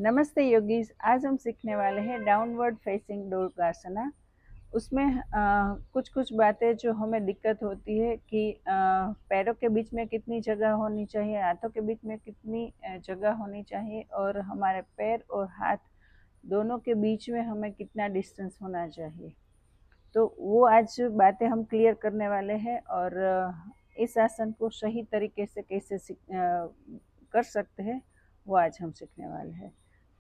नमस्ते योगीज। आज हम सीखने वाले हैं डाउनवर्ड फेसिंग डॉग आसना। उसमें कुछ कुछ बातें जो हमें दिक्कत होती है कि पैरों के बीच में कितनी जगह होनी चाहिए, हाथों के बीच में कितनी जगह होनी चाहिए और हमारे पैर और हाथ दोनों के बीच में हमें कितना डिस्टेंस होना चाहिए। तो वो आज बातें हम क्लियर करने वाले हैं और इस आसन को सही तरीके से कैसे कर सकते हैं वो आज हम सीखने वाले हैं।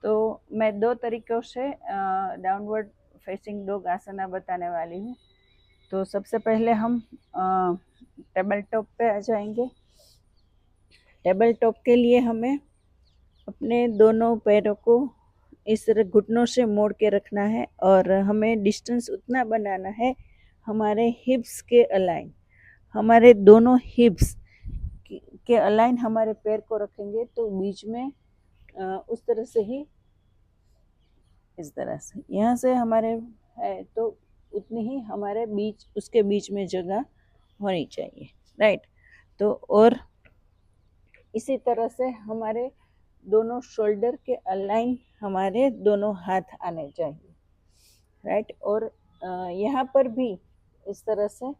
तो मैं दो तरीक़ों से डाउनवर्ड फेसिंग डॉग आसना बताने वाली हूँ। तो सबसे पहले हम टेबल टॉप पे आ जाएंगे। टेबल टॉप के लिए हमें अपने दोनों पैरों को इस तरह घुटनों से मोड़ के रखना है और हमें डिस्टेंस उतना बनाना है हमारे हिप्स के अलाइन। हमारे दोनों हिप्स के अलाइन हमारे पैर को रखेंगे तो बीच में उस तरह से ही, इस तरह से यहाँ से हमारे है तो उतनी ही हमारे बीच, उसके बीच में जगह होनी चाहिए, राइट। तो और इसी तरह से हमारे दोनों शोल्डर के अलाइन हमारे दोनों हाथ आने चाहिए, राइट। और यहाँ पर भी इस तरह से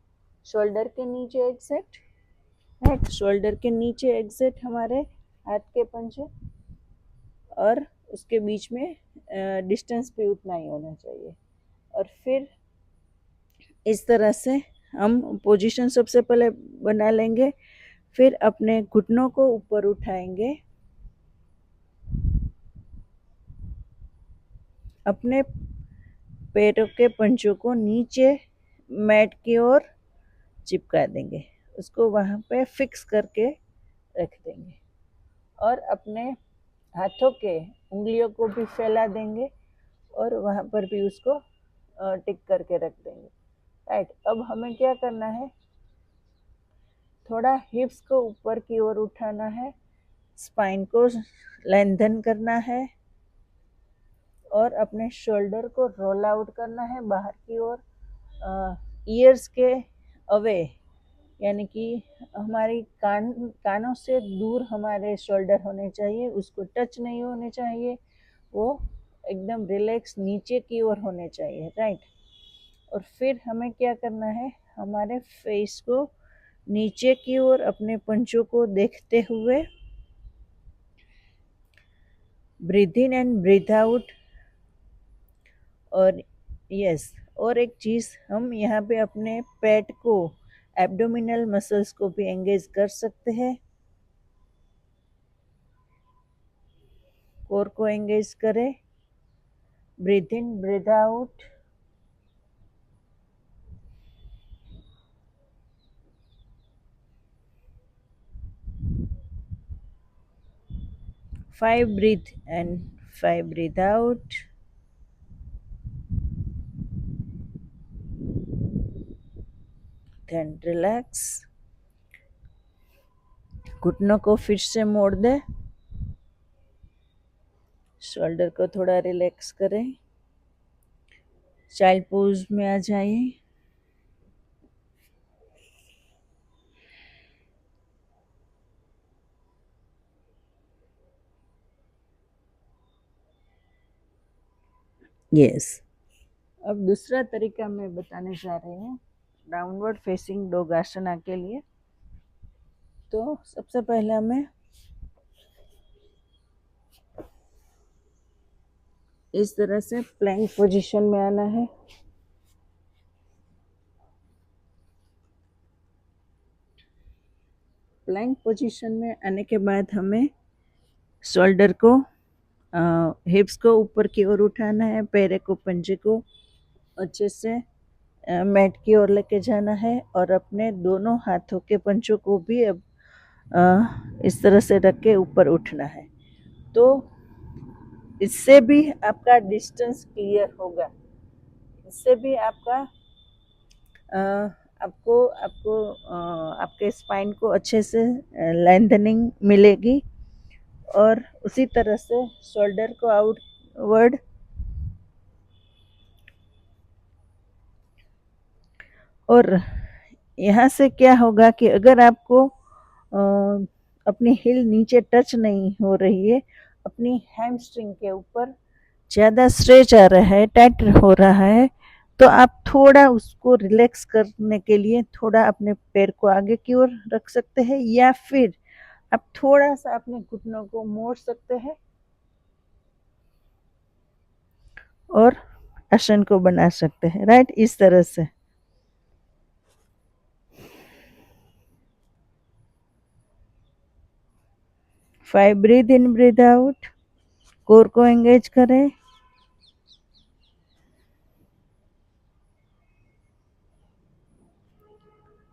शोल्डर के नीचे एग्जैक्ट, राइट, शोल्डर के नीचे एग्जैक्ट हमारे हाथ के पंजे और उसके बीच में डिस्टेंस भी उतना ही होना चाहिए। और फिर इस तरह से हम पोजीशन सबसे पहले बना लेंगे। फिर अपने घुटनों को ऊपर उठाएंगे, अपने पैरों के पंजों को नीचे मैट की ओर चिपका देंगे, उसको वहाँ पे फिक्स करके रख देंगे और अपने हाथों के उंगलियों को भी फैला देंगे और वहाँ पर भी उसको टिक करके रख देंगे, राइट। अब हमें क्या करना है, थोड़ा हिप्स को ऊपर की ओर उठाना है, स्पाइन को लेंथन करना है और अपने शोल्डर को रोल आउट करना है बाहर की ओर, ईयर्स के अवे, यानी कि हमारी कानों से दूर हमारे शोल्डर होने चाहिए, उसको टच नहीं होने चाहिए, वो एकदम रिलैक्स नीचे की ओर होने चाहिए, राइट। और फिर हमें क्या करना है, हमारे फेस को नीचे की ओर अपने पंचों को देखते हुए breathe in and breathe out. और यस, और एक चीज़, हम यहाँ पे अपने पेट को, एब्डोमिनल मसल्स को भी एंगेज कर सकते हैं। कोर को एंगेज करें, breathe in breathe out. Five breathe and 5 breathe out. Then relax, घुटनों को फिर से मोड़ दे, शोल्डर को थोड़ा रिलैक्स करें, चाइल्ड पोज में आ जाइए। यस, अब दूसरा तरीका मैं बताने जा रही हूँ डाउनवर्ड फेसिंग डॉग आसना के लिए। तो सबसे पहले हमें इस तरह से प्लैंक पोजीशन में आना है। प्लैंक पोजीशन में आने के बाद हमें शोल्डर को, हिप्स को ऊपर की ओर उठाना है, पैर को, पंजे को अच्छे से मैट की ओर लेके जाना है और अपने दोनों हाथों के पंचों को भी अब इस तरह से रख के ऊपर उठना है। तो इससे भी आपका डिस्टेंस क्लियर होगा, इससे भी आपका आपको आपको आपके स्पाइन को अच्छे से लेंथनिंग मिलेगी। और उसी तरह से शोल्डर को आउटवर्ड, और यहाँ से क्या होगा कि अगर आपको अपनी हिल नीचे टच नहीं हो रही है अपनी हैमस्ट्रिंग के ऊपर ज़्यादा स्ट्रेच आ रहा है, टाइट हो रहा है, तो आप थोड़ा उसको रिलैक्स करने के लिए थोड़ा अपने पैर को आगे की ओर रख सकते हैं, या फिर आप थोड़ा सा अपने घुटनों को मोड़ सकते हैं और आसन को बना सकते हैं, राइट, इस तरह से। 5 breathe in breathe out, core को एंगेज करें,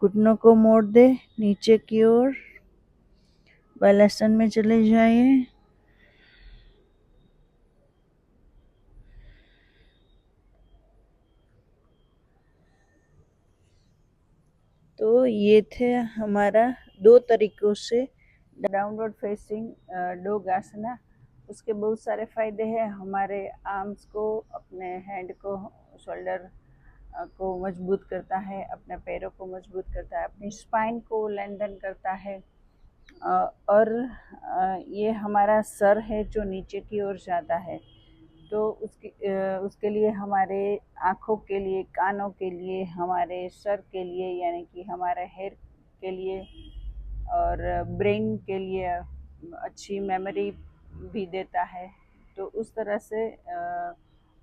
घुटनों को मोड़ दे नीचे की ओर, बालासन में चले जाइए। तो ये थे हमारा 2 तरीकों से डाउनवर्ड फेसिंग डॉग आसना। उसके बहुत सारे फ़ायदे हैं, हमारे आर्म्स को, अपने हैंड को, शोल्डर को मजबूत करता है, अपने पैरों को मजबूत करता है, अपनी स्पाइन को लेंथन करता है, और ये हमारा सर है जो नीचे की ओर जाता है, तो उसके लिए, हमारे आँखों के लिए, कानों के लिए, हमारे सर के लिए यानी कि हमारे हेयर के लिए, और ब्रेन के लिए अच्छी मेमोरी भी देता है। तो उस तरह से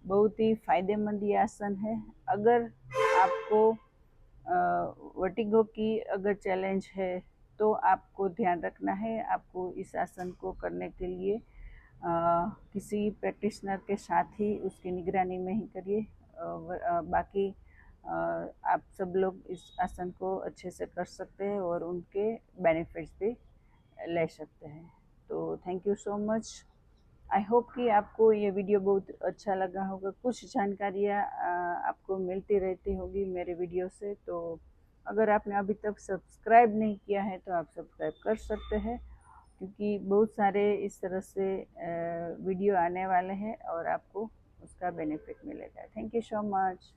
बहुत ही फ़ायदेमंद ये आसन है। अगर आपको वर्टिगो की अगर चैलेंज है तो आपको ध्यान रखना है, आपको इस आसन को करने के लिए किसी प्रैक्टिशनर के साथ ही उसकी निगरानी में ही करिए। बाकी आप सब लोग इस आसन को अच्छे से कर सकते हैं और उनके बेनिफिट्स भी ले सकते हैं। तो thank you so much. I hope कि आपको ये वीडियो बहुत अच्छा लगा होगा, कुछ जानकारियाँ आपको मिलती रहती होगी मेरे वीडियो से। तो अगर आपने अभी तक सब्सक्राइब नहीं किया है तो आप सब्सक्राइब कर सकते हैं, क्योंकि बहुत सारे इस तरह से वीडियो आने वाले हैं और आपको उसका बेनिफिट मिलेगा। Thank you so much.